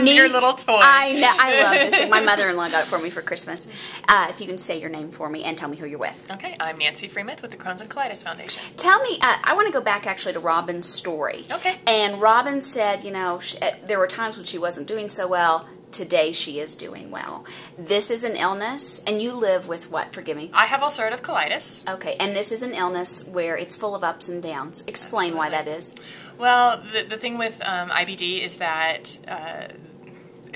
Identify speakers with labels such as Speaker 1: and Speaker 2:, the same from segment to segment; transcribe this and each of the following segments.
Speaker 1: Your little toy.
Speaker 2: I know. I love this thing. My mother-in-law got it for me for Christmas. If you can say your name for me and tell me who you're with.
Speaker 1: Okay, I'm Nancy Friemuth with the Crohn's and Colitis Foundation.
Speaker 2: Tell me, I want to go back actually to Robin's story.
Speaker 1: Okay.
Speaker 2: And Robin said, you know, there were times when she wasn't doing so well. Today she is doing well. This is an illness, and you live with what? Forgive me.
Speaker 1: I have ulcerative colitis.
Speaker 2: Okay, and this is an illness where it's full of ups and downs. Explain why that is.
Speaker 1: Well, the thing with IBD is that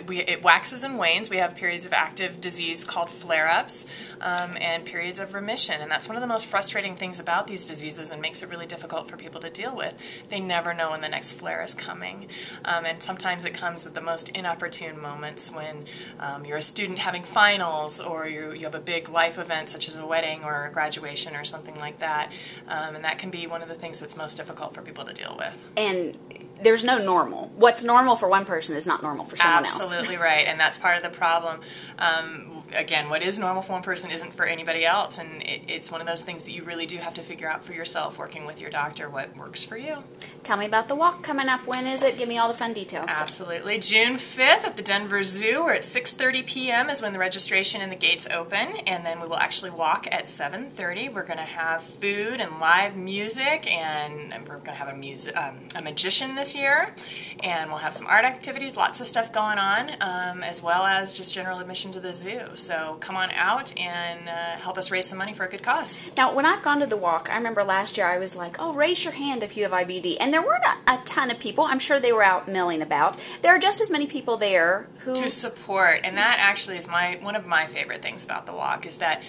Speaker 1: it waxes and wanes. We have periods of active disease called flare-ups and periods of remission, and that's one of the most frustrating things about these diseases and makes it really difficult for people to deal with. They never know when the next flare is coming, and sometimes it comes at the most inopportune moments when you're a student having finals, or you have a big life event such as a wedding or a graduation or something like that, and that can be one of the things that's most difficult for people to deal with.
Speaker 2: And there's no normal. What's normal for one person is not normal for someone else.
Speaker 1: Absolutely right, and that's part of the problem. Again, what is normal for one person isn't for anybody else, and it's one of those things that you really do have to figure out for yourself, working with your doctor, what works for you.
Speaker 2: Tell me about the walk coming up. When is it? Give me all the fun details.
Speaker 1: Absolutely. June 5th at the Denver Zoo, or at 6:30 p.m. is when the registration and the gates open, and then we will actually walk at 7:30. We're going to have food and live music, and we're going to have a magician this year, and we'll have some art activities, lots of stuff going on, as well as just general admission to the zoo. So come on out and help us raise some money for a good cause.
Speaker 2: Now, when I've gone to the walk, I remember last year I was like, oh, raise your hand if you have IBD. And there weren't a ton of people. I'm sure they were out milling about. There are just as many people there who...
Speaker 1: To support, and that actually is one of my favorite things about the walk, is that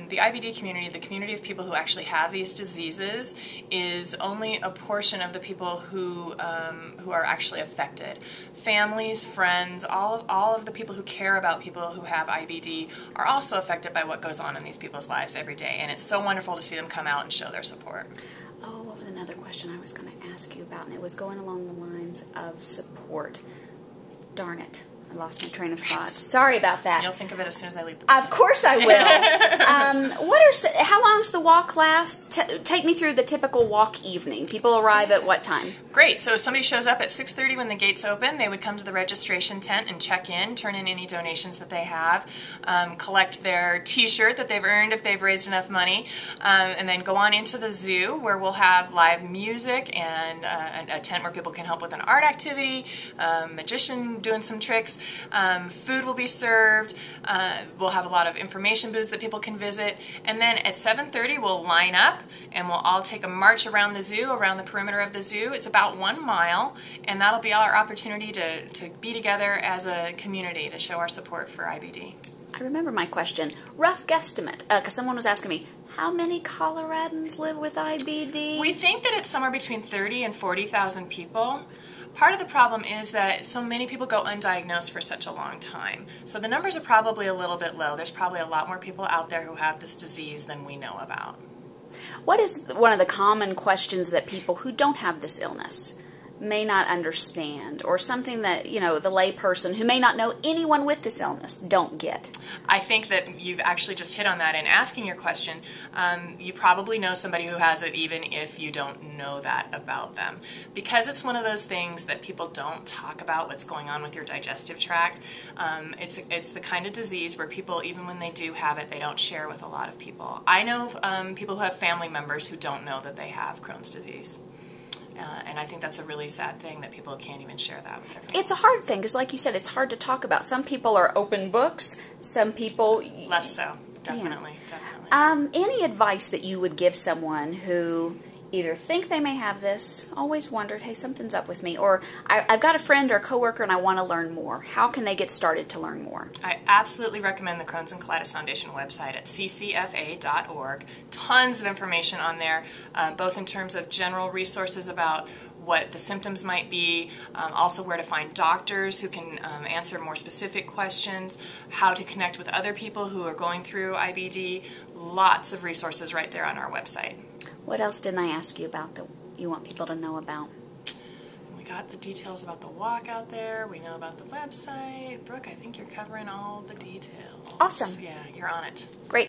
Speaker 1: the IBD community, the community of people who actually have these diseases, is only a portion of the people who are actually affected. Families, friends, all of the people who care about people who have IBD are also affected by what goes on in these people's lives every day, and it's so wonderful to see them come out and show their support.
Speaker 2: Oh, what was another question I was going to ask you about, and it was going along the lines of support. Darn it. I lost my train of thought. Sorry about that.
Speaker 1: You'll think of it as soon as I leave the
Speaker 2: room. Of course I will. How long does the walk last? Take me through the typical walk evening. People arrive at what time?
Speaker 1: Great. So if somebody shows up at 6:30 when the gates open, they would come to the registration tent and check in, turn in any donations that they have, collect their t-shirt that they've earned if they've raised enough money, and then go on into the zoo where we'll have live music and a tent where people can help with an art activity, magician doing some tricks. Food will be served. We'll have a lot of information booths that people can visit, and then at 7:30 we'll line up and we'll all take a march around the zoo, around the perimeter of the zoo. It's about 1 mile, and that'll be our opportunity to be together as a community to show our support for IBD.
Speaker 2: I remember my question. Rough guesstimate, because someone was asking me, how many Coloradans live with IBD?
Speaker 1: We think that it's somewhere between 30 and 40,000 people. Part of the problem is that so many people go undiagnosed for such a long time. So the numbers are probably a little bit low. There's probably a lot more people out there who have this disease than we know about.
Speaker 2: What is one of the common questions that people who don't have this illness may not understand, or something that, you know, the lay person who may not know anyone with this illness don't get?
Speaker 1: I think that you've actually just hit on that in asking your question. You probably know somebody who has it even if you don't know that about them. Because it's one of those things that people don't talk about what's going on with your digestive tract. It's the kind of disease where people, even when they do have it, they don't share with a lot of people. I know people who have family members who don't know that they have Crohn's disease. And I think that's a really sad thing that people can't even share that with their families.
Speaker 2: It's a hard thing, because like you said, it's hard to talk about. Some people are open books, some people...
Speaker 1: Less so, definitely, definitely.
Speaker 2: Any advice that you would give someone who either think they may have this, always wondered, hey, something's up with me, or I've got a friend or a coworker and I want to learn more. How can they get started to learn more?
Speaker 1: I absolutely recommend the Crohn's and Colitis Foundation website at ccfa.org. Tons of information on there, both in terms of general resources about what the symptoms might be, also where to find doctors who can answer more specific questions, how to connect with other people who are going through IBD. Lots of resources right there on our website.
Speaker 2: What else didn't I ask you about that you want people to know about?
Speaker 1: We got the details about the walk out there. We know about the website. Brooke, I think you're covering all the details.
Speaker 2: Awesome.
Speaker 1: Yeah, you're on it.
Speaker 2: Great.